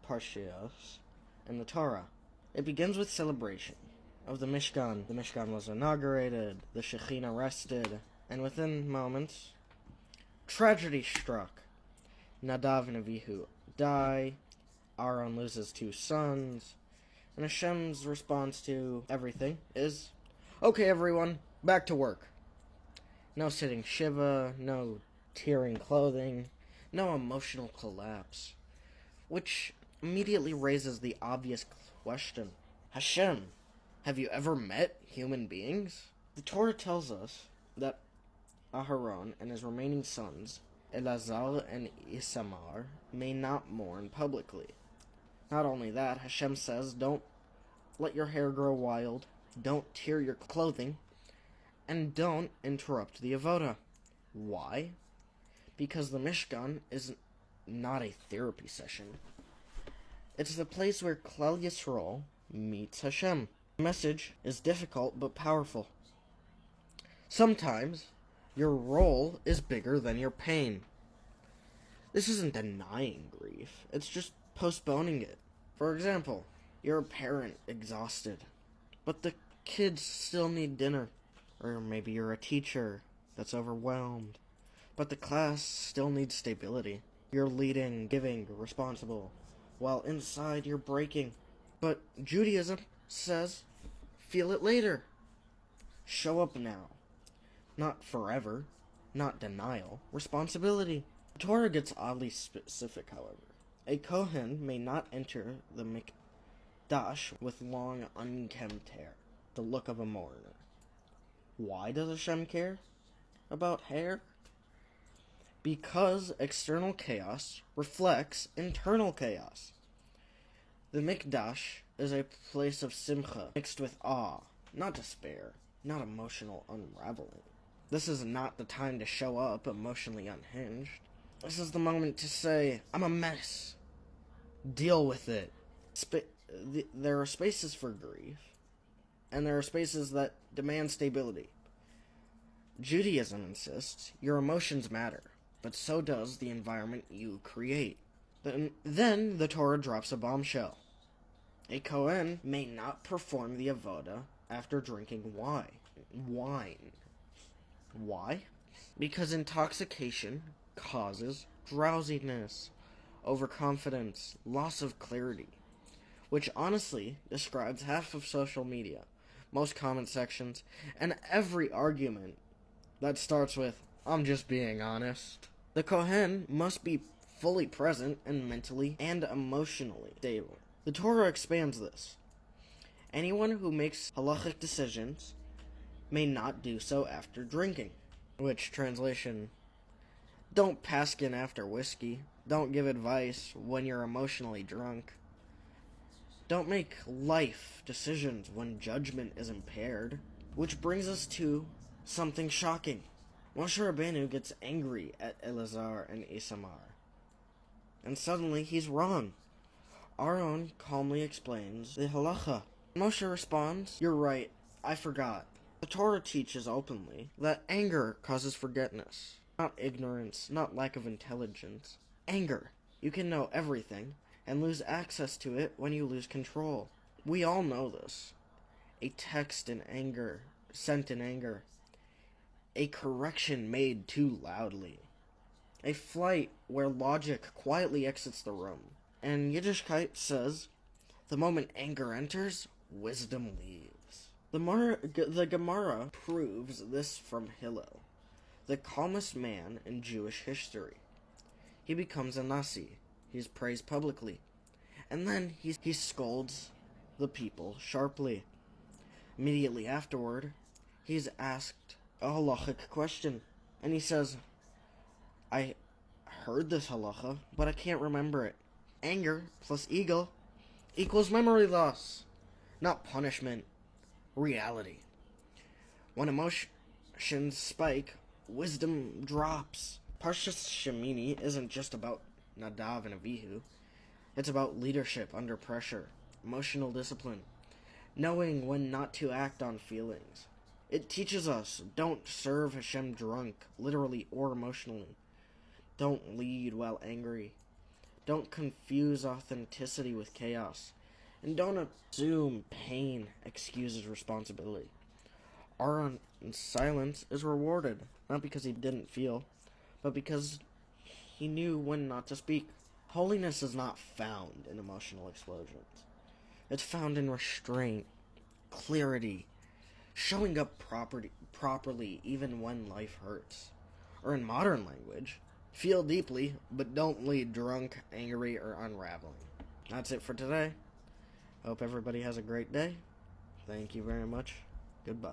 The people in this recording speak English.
Parshios in the Torah. It begins with celebration of the Mishkan. The Mishkan was inaugurated, the Shekhinah rested, and within moments, tragedy struck. Nadav and Avihu die, Aaron loses 2 sons, and Hashem's response to everything is, okay everyone, back to work. No sitting Shiva, no tearing clothing, no emotional collapse. Which immediately raises the obvious question. Hashem, have you ever met human beings? The Torah tells us that Aharon and his remaining sons, Elazar and Isamar, may not mourn publicly. Not only that, Hashem says, don't let your hair grow wild, don't tear your clothing, and don't interrupt the avodah. Why? Because the Mishkan is not a therapy session. It's the place where Klal Yisrael meets Hashem. The message is difficult but powerful. Sometimes, your role is bigger than your pain. This isn't denying grief, it's just postponing it. For example, you're a parent exhausted, but the kids still need dinner. Or maybe you're a teacher that's overwhelmed, but the class still needs stability. You're leading, giving, responsible, while inside you're breaking. But Judaism says, feel it later. Show up now. Not forever. Not denial. Responsibility. The Torah gets oddly specific, however. A Kohen may not enter the Mikdash with long, unkempt hair, the look of a mourner. Why does Hashem care about hair? Because external chaos reflects internal chaos. The Mikdash is a place of simcha mixed with awe, not despair, not emotional unraveling. This is not the time to show up emotionally unhinged. This is the moment to say, I'm a mess. Deal with it. There are spaces for grief, and there are spaces that demand stability. Judaism insists your emotions matter, but so does the environment you create. Then the Torah drops a bombshell. A Kohen may not perform the avodah after drinking wine. Why? Because intoxication causes drowsiness, overconfidence, loss of clarity, which honestly describes half of social media, most comment sections, and every argument that starts with, I'm just being honest. The Kohen must be fully present and mentally and emotionally stable. The Torah expands this. Anyone who makes halachic decisions may not do so after drinking. Which, translation, don't paskin after whiskey. Don't give advice when you're emotionally drunk. Don't make life decisions when judgment is impaired. Which brings us to something shocking. Moshe Rabbeinu gets angry at Elazar and Isamar. And suddenly he's wrong. Aaron calmly explains the halacha. Moshe responds, you're right, I forgot. The Torah teaches openly that anger causes forgetfulness. Not ignorance, not lack of intelligence. Anger. You can know everything and lose access to it when you lose control. We all know this. A text in anger, sent in anger. A correction made too loudly. A flight where logic quietly exits the room. And Yiddishkeit says, the moment anger enters, wisdom leaves. The Gemara proves this from Hillel, the calmest man in Jewish history. He becomes a Nasi. He's praised publicly. And then he scolds the people sharply. Immediately afterward, he's asked a halachic question. And he says, I heard this halacha, but I can't remember it. Anger plus ego equals memory loss, not punishment, reality. When emotions spike, wisdom drops. Parsha Shemini isn't just about Nadav and Avihu. It's about leadership under pressure, emotional discipline, knowing when not to act on feelings. It teaches us, don't serve Hashem drunk, literally or emotionally. Don't lead while angry. Don't confuse authenticity with chaos. And don't assume pain excuses responsibility. Aaron's silence is rewarded, not because he didn't feel, but because he knew when not to speak. Holiness is not found in emotional explosions. It's found in restraint, clarity, showing up properly even when life hurts. Or in modern language, feel deeply, but don't lead drunk, angry, or unraveling. That's it for today. Hope everybody has a great day. Thank you very much. Goodbye.